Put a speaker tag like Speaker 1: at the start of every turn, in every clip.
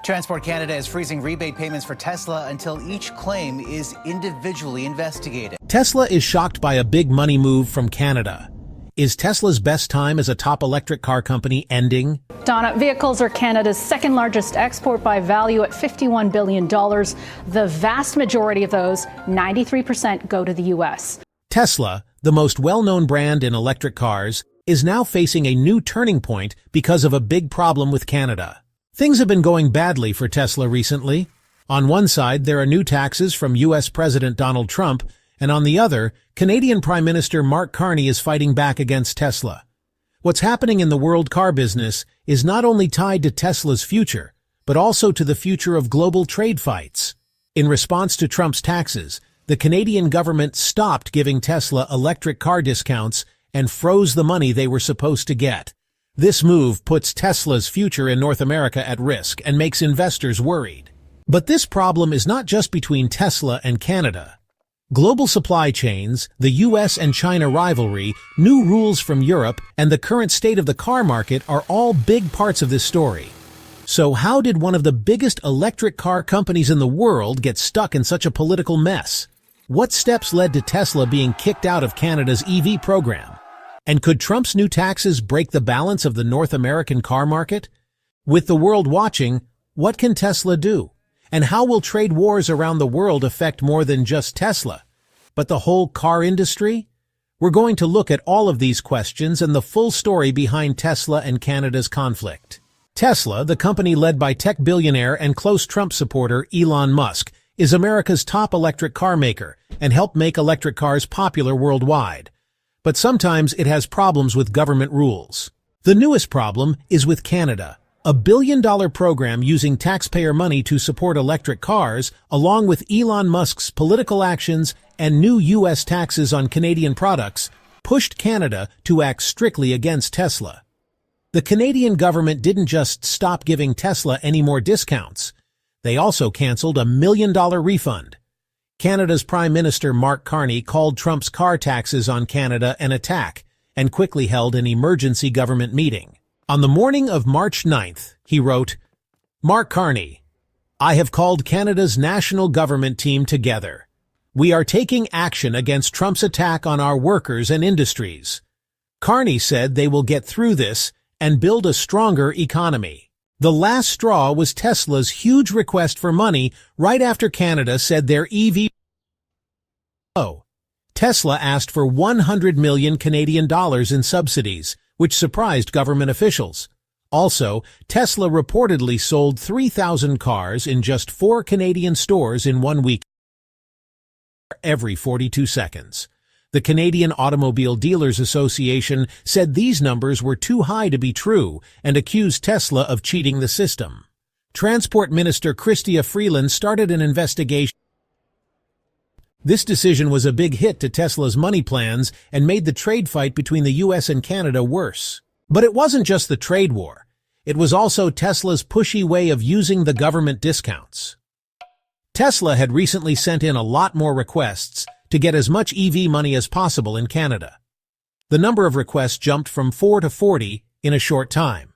Speaker 1: Transport Canada is freezing rebate payments for Tesla until each claim is individually investigated.
Speaker 2: Tesla is shocked by a big money move from Canada. Is Tesla's best time as a top electric car company ending?
Speaker 3: Donna, vehicles are Canada's second largest export by value at $51 billion. The vast majority of those, 93%, go to the U.S.
Speaker 2: Tesla, the most well-known brand in electric cars, is now facing a new turning point because of a big problem with Canada. Things have been going badly for Tesla recently. On one side, there are new taxes from U.S. President Donald Trump, and on the other, Canadian Prime Minister Mark Carney is fighting back against Tesla. What's happening in the world car business is not only tied to Tesla's future, but also to the future of global trade fights. In response to Trump's taxes, the Canadian government stopped giving Tesla electric car discounts and froze the money they were supposed to get. This move puts Tesla's future in North America at risk and makes investors worried. But this problem is not just between Tesla and Canada. Global supply chains, the US and China rivalry, new rules from Europe, and the current state of the car market are all big parts of this story. So how did one of the biggest electric car companies in the world get stuck in such a political mess? What steps led to Tesla being kicked out of Canada's EV program? And could Trump's new taxes break the balance of the North American car market? With the world watching, what can Tesla do? And how will trade wars around the world affect more than just Tesla, but the whole car industry? We're going to look at all of these questions and the full story behind Tesla and Canada's conflict. Tesla, the company led by tech billionaire and close Trump supporter Elon Musk, is America's top electric car maker and helped make electric cars popular worldwide. But sometimes it has problems with government rules. The newest problem is with Canada. A billion-dollar program using taxpayer money to support electric cars, along with Elon Musk's political actions and new U.S. taxes on Canadian products, pushed Canada to act strictly against Tesla. The Canadian government didn't just stop giving Tesla any more discounts. They also canceled a $1 million refund. Canada's Prime Minister Mark Carney called Trump's car taxes on Canada an attack and quickly held an emergency government meeting. On the morning of March 9th, he wrote, "Mark Carney, I have called Canada's national government team together. We are taking action against Trump's attack on our workers and industries." Carney said they will get through this and build a stronger economy. The last straw was Tesla's huge request for money right after Canada said their EV. Tesla asked for 100 million Canadian dollars in subsidies, which surprised government officials. Also, Tesla reportedly sold 3,000 cars in just 4 Canadian stores in 1 week, every 42 seconds. The Canadian Automobile Dealers Association said these numbers were too high to be true and accused Tesla of cheating the system. Transport Minister Chrystia Freeland started an investigation. This decision was a big hit to Tesla's money plans and made the trade fight between the U.S. and Canada worse. But it wasn't just the trade war. It was also Tesla's pushy way of using the government discounts. Tesla had recently sent in a lot more requests to get as much EV money as possible in Canada. The number of requests jumped from 4 to 40 in a short time.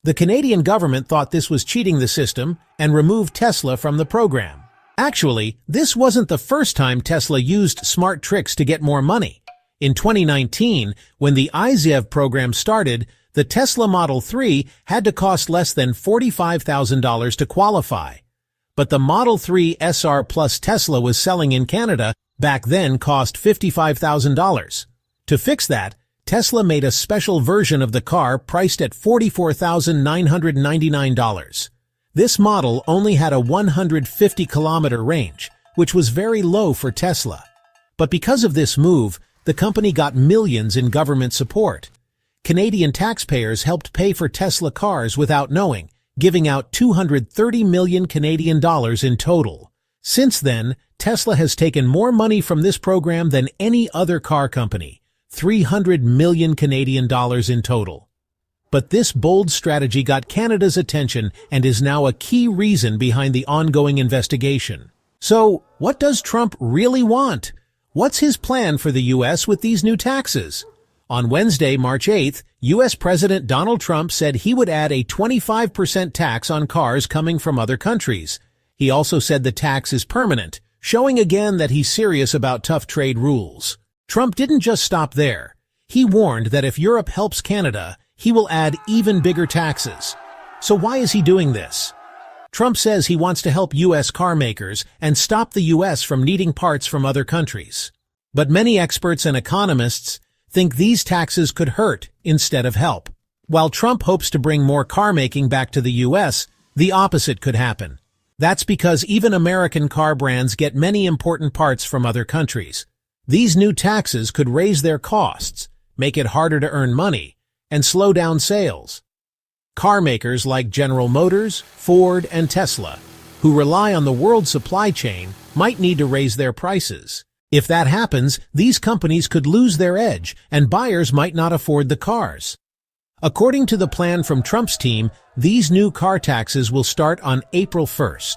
Speaker 2: The Canadian government thought this was cheating the system and removed Tesla from the program. Actually, this wasn't the first time Tesla used smart tricks to get more money. In 2019, when the IZEV program started, the Tesla Model 3 had to cost less than $45,000 to qualify. But the Model 3 SR Plus Tesla was selling in Canada back then cost $55,000. To fix that, Tesla made a special version of the car priced at $44,999. This model only had a 150-kilometer range, which was very low for Tesla. But because of this move, the company got millions in government support. Canadian taxpayers helped pay for Tesla cars without knowing, giving out 230 million Canadian dollars in total. Since then, Tesla has taken more money from this program than any other car company, 300 million Canadian dollars in total. But this bold strategy got Canada's attention and is now a key reason behind the ongoing investigation. So, what does Trump really want? What's his plan for the U.S. with these new taxes? On Wednesday, March 8th, U.S. President Donald Trump said he would add a 25% tax on cars coming from other countries. He also said the tax is permanent, showing again that he's serious about tough trade rules. Trump didn't just stop there. He warned that if Europe helps Canada, he will add even bigger taxes. So why is he doing this? Trump says he wants to help U.S. car makers and stop the U.S. from needing parts from other countries. But many experts and economists think these taxes could hurt instead of help. While Trump hopes to bring more car making back to the U.S., the opposite could happen. That's because even American car brands get many important parts from other countries. These new taxes could raise their costs, make it harder to earn money, and slow down sales. Car makers like General Motors, Ford, and Tesla, who rely on the world supply chain, might need to raise their prices. If that happens, these companies could lose their edge, and buyers might not afford the cars. According to the plan from Trump's team, these new car taxes will start on April 1st.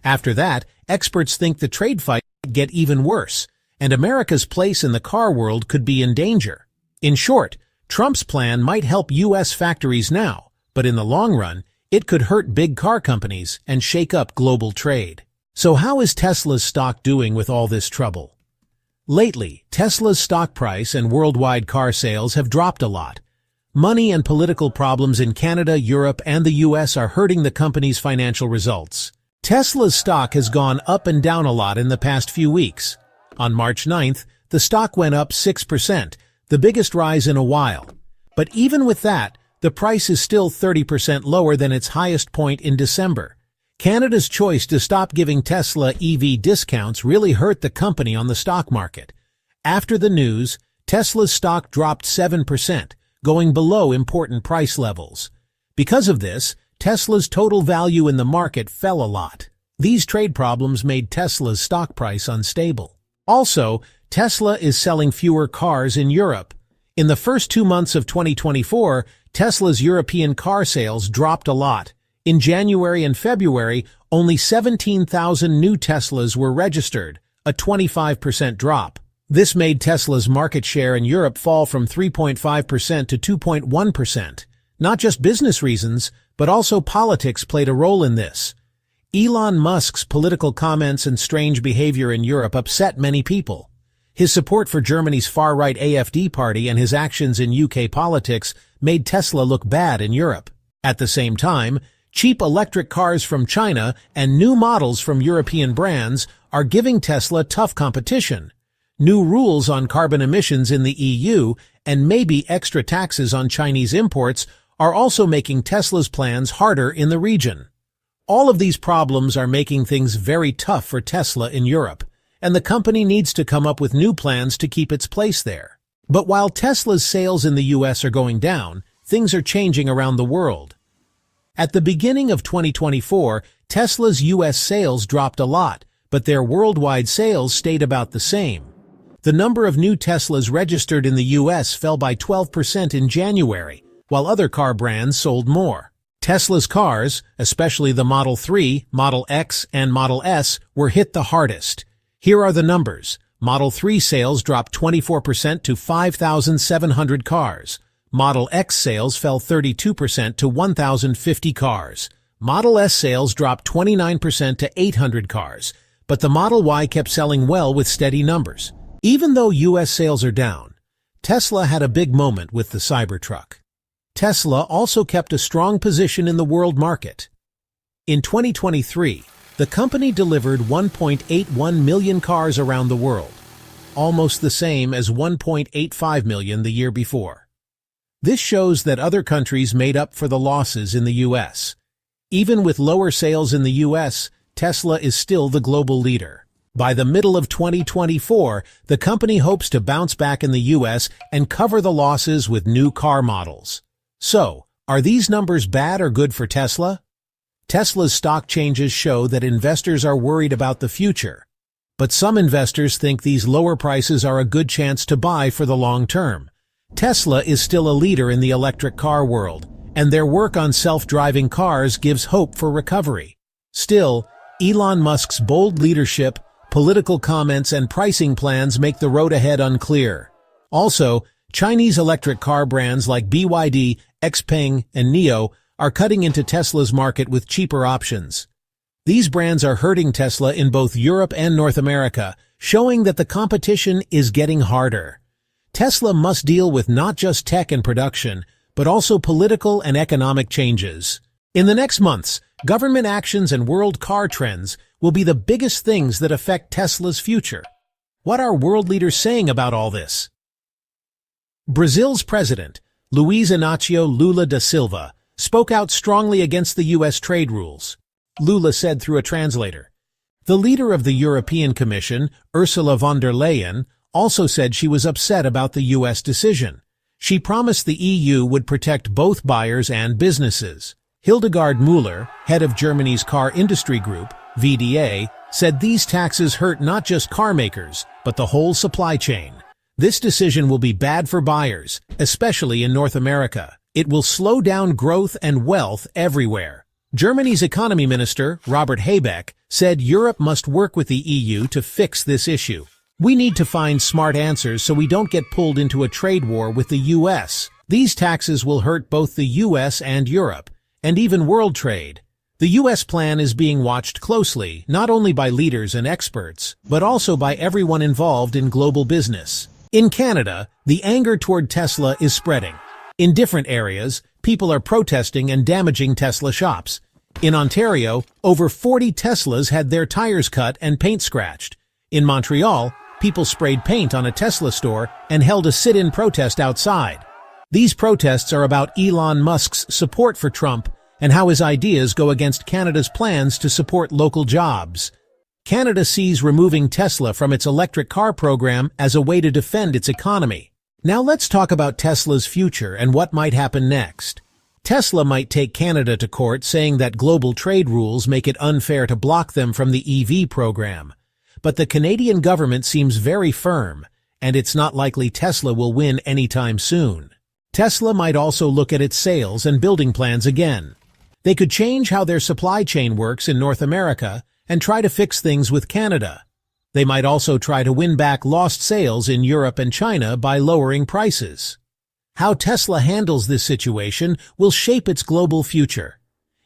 Speaker 2: After that, experts think the trade fight could get even worse, and America's place in the car world could be in danger. In short, Trump's plan might help U.S. factories now, but in the long run, it could hurt big car companies and shake up global trade. So how is Tesla's stock doing with all this trouble? Lately, Tesla's stock price and worldwide car sales have dropped a lot. Money and political problems in Canada, Europe, and the U.S. are hurting the company's financial results. Tesla's stock has gone up and down a lot in the past few weeks. On March 9th, the stock went up 6%, the biggest rise in a while. But even with that, the price is still 30% lower than its highest point in December. Canada's choice to stop giving Tesla EV discounts really hurt the company on the stock market. After the news, Tesla's stock dropped 7%, going below important price levels. Because of this, Tesla's total value in the market fell a lot. These trade problems made Tesla's stock price unstable. Also, Tesla is selling fewer cars in Europe. In the first 2 months of 2024, Tesla's European car sales dropped a lot. In January and February, only 17,000 new Teslas were registered, a 25% drop. This made Tesla's market share in Europe fall from 3.5% to 2.1%. Not just business reasons, but also politics played a role in this. Elon Musk's political comments and strange behavior in Europe upset many people. His support for Germany's far-right AfD party and his actions in UK politics made Tesla look bad in Europe. At the same time, cheap electric cars from China and new models from European brands are giving Tesla tough competition. New rules on carbon emissions in the EU and maybe extra taxes on Chinese imports are also making Tesla's plans harder in the region. All of these problems are making things very tough for Tesla in Europe, and the company needs to come up with new plans to keep its place there. But while Tesla's sales in the US are going down, things are changing around the world. At the beginning of 2024, Tesla's U.S. sales dropped a lot, but their worldwide sales stayed about the same. The number of new Teslas registered in the U.S. fell by 12% in January, while other car brands sold more. Tesla's cars, especially the Model 3, Model X, and Model S, were hit the hardest. Here are the numbers. Model 3 sales dropped 24% to 5,700 cars. Model X sales fell 32% to 1,050 cars. Model S sales dropped 29% to 800 cars, but the Model Y kept selling well with steady numbers. Even though U.S. sales are down, Tesla had a big moment with the Cybertruck. Tesla also kept a strong position in the world market. In 2023, the company delivered 1.81 million cars around the world, almost the same as 1.85 million the year before. This shows that other countries made up for the losses in the U.S. Even with lower sales in the U.S., Tesla is still the global leader. By the middle of 2024, the company hopes to bounce back in the U.S. and cover the losses with new car models. So, are these numbers bad or good for Tesla? Tesla's stock changes show that investors are worried about the future. But some investors think these lower prices are a good chance to buy for the long term. Tesla is still a leader in the electric car world, and their work on self-driving cars gives hope for recovery. Still, Elon Musk's bold leadership, political comments, and pricing plans make the road ahead unclear. Also, Chinese electric car brands like BYD, Xpeng, and NIO are cutting into Tesla's market with cheaper options. These brands are hurting Tesla in both Europe and North America, showing that the competition is getting harder. Tesla must deal with not just tech and production, but also political and economic changes. In the next months, government actions and world car trends will be the biggest things that affect Tesla's future. What are world leaders saying about all this? Brazil's president, Luiz Inácio Lula da Silva, spoke out strongly against the U.S. trade rules. Lula said through a translator. The leader of the European Commission, Ursula von der Leyen, also said she was upset about the U.S. decision. She promised the EU would protect both buyers and businesses. Hildegard Müller, head of Germany's car industry group, VDA, said these taxes hurt not just car makers, but the whole supply chain. This decision will be bad for buyers, especially in North America. It will slow down growth and wealth everywhere. Germany's economy minister, Robert Habeck, said Europe must work with the EU to fix this issue. We need to find smart answers so we don't get pulled into a trade war with the U.S. These taxes will hurt both the U.S. and Europe, and even world trade. The U.S. plan is being watched closely, not only by leaders and experts, but also by everyone involved in global business. In Canada, the anger toward Tesla is spreading. In different areas, people are protesting and damaging Tesla shops. In Ontario, over 40 Teslas had their tires cut and paint scratched. In Montreal, people sprayed paint on a Tesla store and held a sit-in protest outside. These protests are about Elon Musk's support for Trump and how his ideas go against Canada's plans to support local jobs. Canada sees removing Tesla from its electric car program as a way to defend its economy. Now let's talk about Tesla's future and what might happen next. Tesla might take Canada to court saying that global trade rules make it unfair to block them from the EV program. But the Canadian government seems very firm, and it's not likely Tesla will win anytime soon. Tesla might also look at its sales and building plans again. They could change how their supply chain works in North America and try to fix things with Canada. They might also try to win back lost sales in Europe and China by lowering prices. How Tesla handles this situation will shape its global future.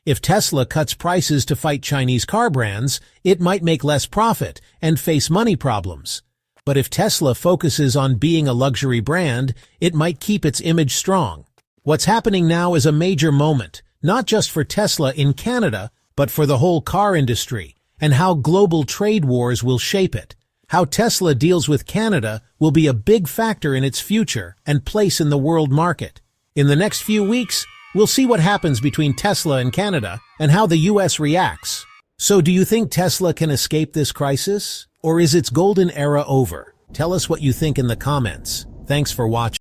Speaker 2: If Tesla cuts prices to fight Chinese car brands, it might make less profit and face money problems. But if Tesla focuses on being a luxury brand, it might keep its image strong. What's happening now is a major moment, not just for Tesla in Canada, but for the whole car industry, and how global trade wars will shape it. How Tesla deals with Canada will be a big factor in its future and place in the world market. In the next few weeks, we'll see what happens between Tesla and Canada and how the U.S. reacts. So do you think Tesla can escape this crisis? Or is its golden era over? Tell us what you think in the comments. Thanks for watching.